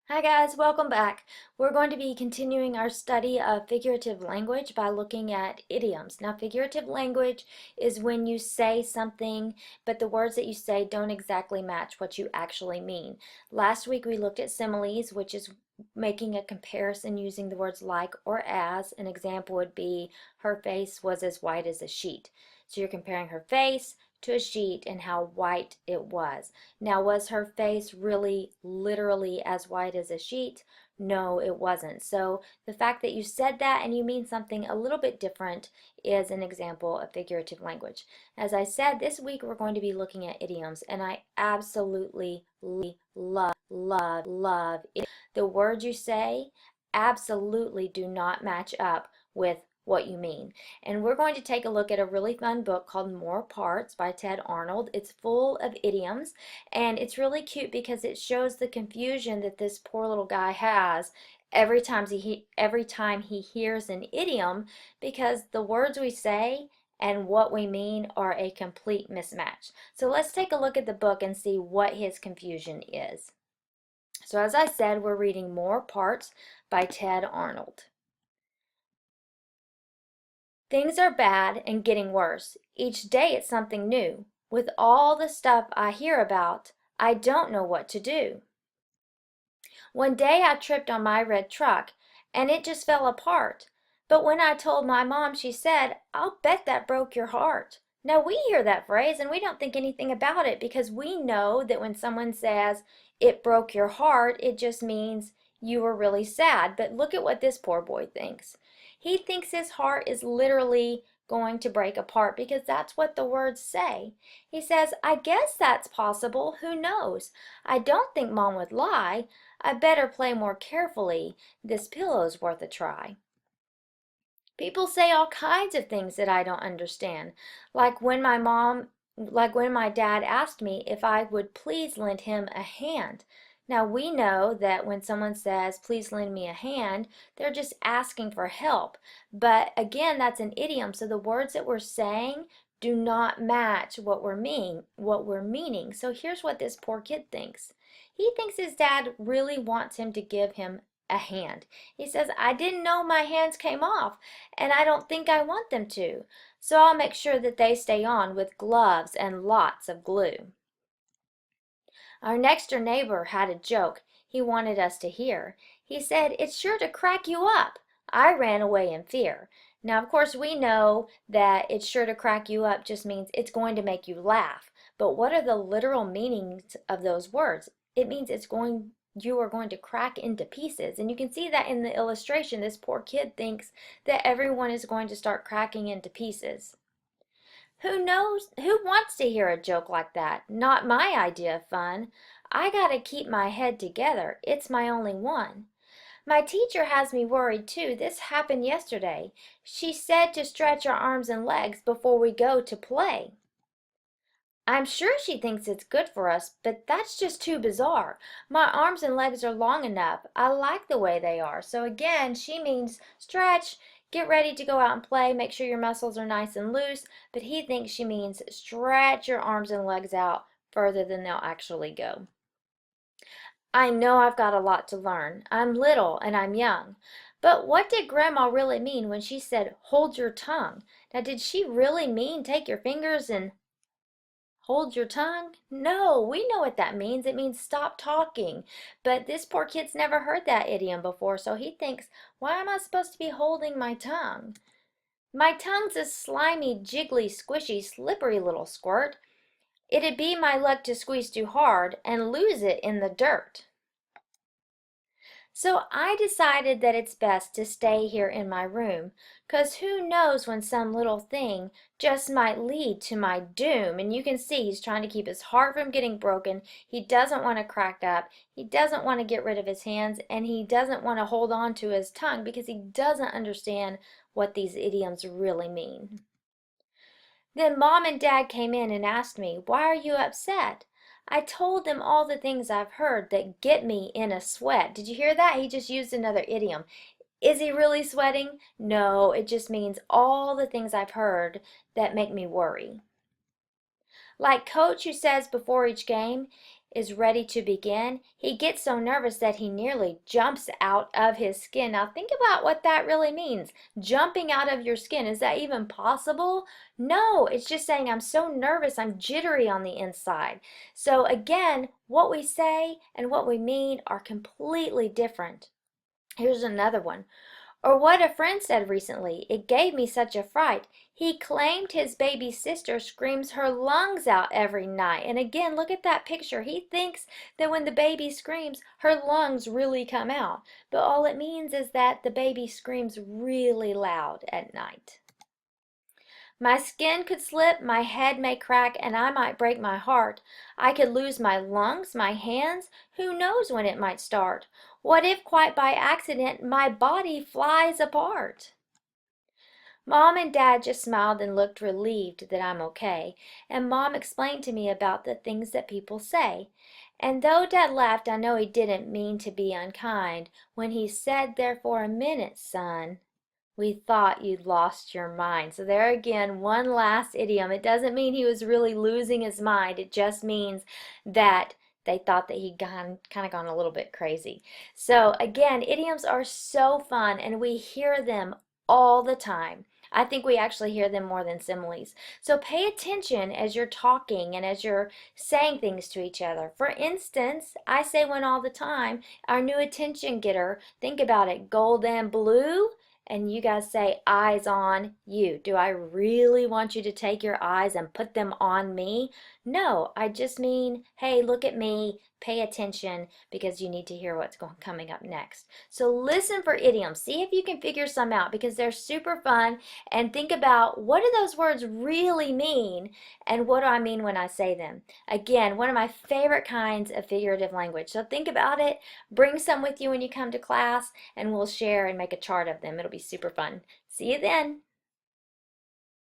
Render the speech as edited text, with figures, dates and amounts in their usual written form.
Hi guys, welcome back. We're going to be continuing our study of figurative language by looking at idioms. Now, figurative language is when you say something, but the words that you say don't exactly match what you actually mean. Last week we looked at similes, which is making a comparison using the words like or as. An example would be, her face was as white as a sheet. So you're comparing her face to a sheet and how white it was. Now, was her face really literally as white as a sheet? No, it wasn't. So the fact that you said that and you mean something a little bit different is an example of figurative language. As I said, this week we're going to be looking at idioms, and I absolutely love it. The words you say absolutely do not match up with what you mean. And we're going to take a look at a really fun book called More Parts by Ted Arnold. It's full of idioms, and it's really cute because it shows the confusion that this poor little guy has every time he hears an idiom, because the words we say and what we mean are a complete mismatch. So let's take a look at the book and see what his confusion is. So as I said, we're reading More Parts by Ted Arnold. Things are bad and getting worse. Each day it's something new. With all the stuff I hear about, I don't know what to do. One day I tripped on my red truck, and it just fell apart. But when I told my mom, she said, "I'll bet that broke your heart." Now we hear that phrase and we don't think anything about it because we know that when someone says, "It broke your heart," it just means you were really sad. But look at what this poor boy thinks. He thinks his heart is literally going to break apart because that's what the words say. He says, "I guess that's possible. Who knows? I don't think Mom would lie. I better play more carefully. This pillow's worth a try." People say all kinds of things that I don't understand, like when my dad asked me if I would please lend him a hand. Now we know that when someone says, "Please lend me a hand," they're just asking for help. But again, that's an idiom, so the words that we're saying do not match what we're meaning. So here's what this poor kid thinks. He thinks his dad really wants him to give him a hand. He says, "I didn't know my hands came off, and I don't think I want them to. So I'll make sure that they stay on with gloves and lots of glue." Our next door neighbor had a joke he wanted us to hear. He said, "It's sure to crack you up." I ran away in fear. Now, of course, we know that "it's sure to crack you up" just means it's going to make you laugh. But what are the literal meanings of those words? It means you are going to crack into pieces. And you can see that in the illustration. This poor kid thinks that everyone is going to start cracking into pieces. Who wants to hear a joke like that? Not my idea of fun. I gotta keep my head together. It's my only one. My teacher has me worried too. This happened yesterday. She said to stretch our arms and legs before we go to play. I'm sure she thinks it's good for us, but that's just too bizarre. My arms and legs are long enough. I like the way they are. So again, she means stretch, get ready to go out and play, make sure your muscles are nice and loose, but he thinks she means stretch your arms and legs out further than they'll actually go. I know I've got a lot to learn. I'm little and I'm young. But what did Grandma really mean when she said, "Hold your tongue"? Now, did she really mean take your fingers and hold your tongue? No, we know what that means. It means stop talking. But this poor kid's never heard that idiom before, so he thinks, why am I supposed to be holding my tongue? My tongue's a slimy, jiggly, squishy, slippery little squirt. It'd be my luck to squeeze too hard and lose it in the dirt. So I decided that it's best to stay here in my room, 'cause who knows when some little thing just might lead to my doom. And you can see he's trying to keep his heart from getting broken. He doesn't want to crack up. He doesn't want to get rid of his hands, and he doesn't want to hold on to his tongue because he doesn't understand what these idioms really mean. Then Mom and Dad came in and asked me, "Why are you upset?" I told them all the things I've heard that get me in a sweat. Did you hear that? He just used another idiom. Is he really sweating? No, it just means all the things I've heard that make me worry. Like coach who says before each game, is ready to begin, he gets so nervous that he nearly jumps out of his skin. Now, think about what that really means. Jumping out of your skin, is that even possible? No, it's just saying I'm so nervous, I'm jittery on the inside. So, again, what we say and what we mean are completely different. Here's another one. Or what a friend said recently, it gave me such a fright. He claimed his baby sister screams her lungs out every night. And again, look at that picture. He thinks that when the baby screams, her lungs really come out. But all it means is that the baby screams really loud at night. My skin could slip, my head may crack, and I might break my heart. I could lose my lungs, my hands, who knows when it might start? What if quite by accident my body flies apart? Mom and Dad just smiled and looked relieved that I'm okay, and Mom explained to me about the things that people say. And though Dad laughed, I know he didn't mean to be unkind when he said there for a minute, son. We thought you'd lost your mind. So there again, one last idiom. It doesn't mean he was really losing his mind. It just means that they thought that he'd kind of gone a little bit crazy. So again, idioms are so fun and we hear them all the time. I think we actually hear them more than similes. So pay attention as you're talking and as you're saying things to each other. For instance, I say one all the time, our new attention getter, think about it, gold and blue. And you guys say, eyes on you. Do I really want you to take your eyes and put them on me? No, I just mean, hey, look at me, pay attention because you need to hear what's coming up next. So listen for idioms. See if you can figure some out because they're super fun. And think about what do those words really mean and what do I mean when I say them? Again, one of my favorite kinds of figurative language. So think about it, bring some with you when you come to class, and we'll share and make a chart of them. It'll be super fun. See you then.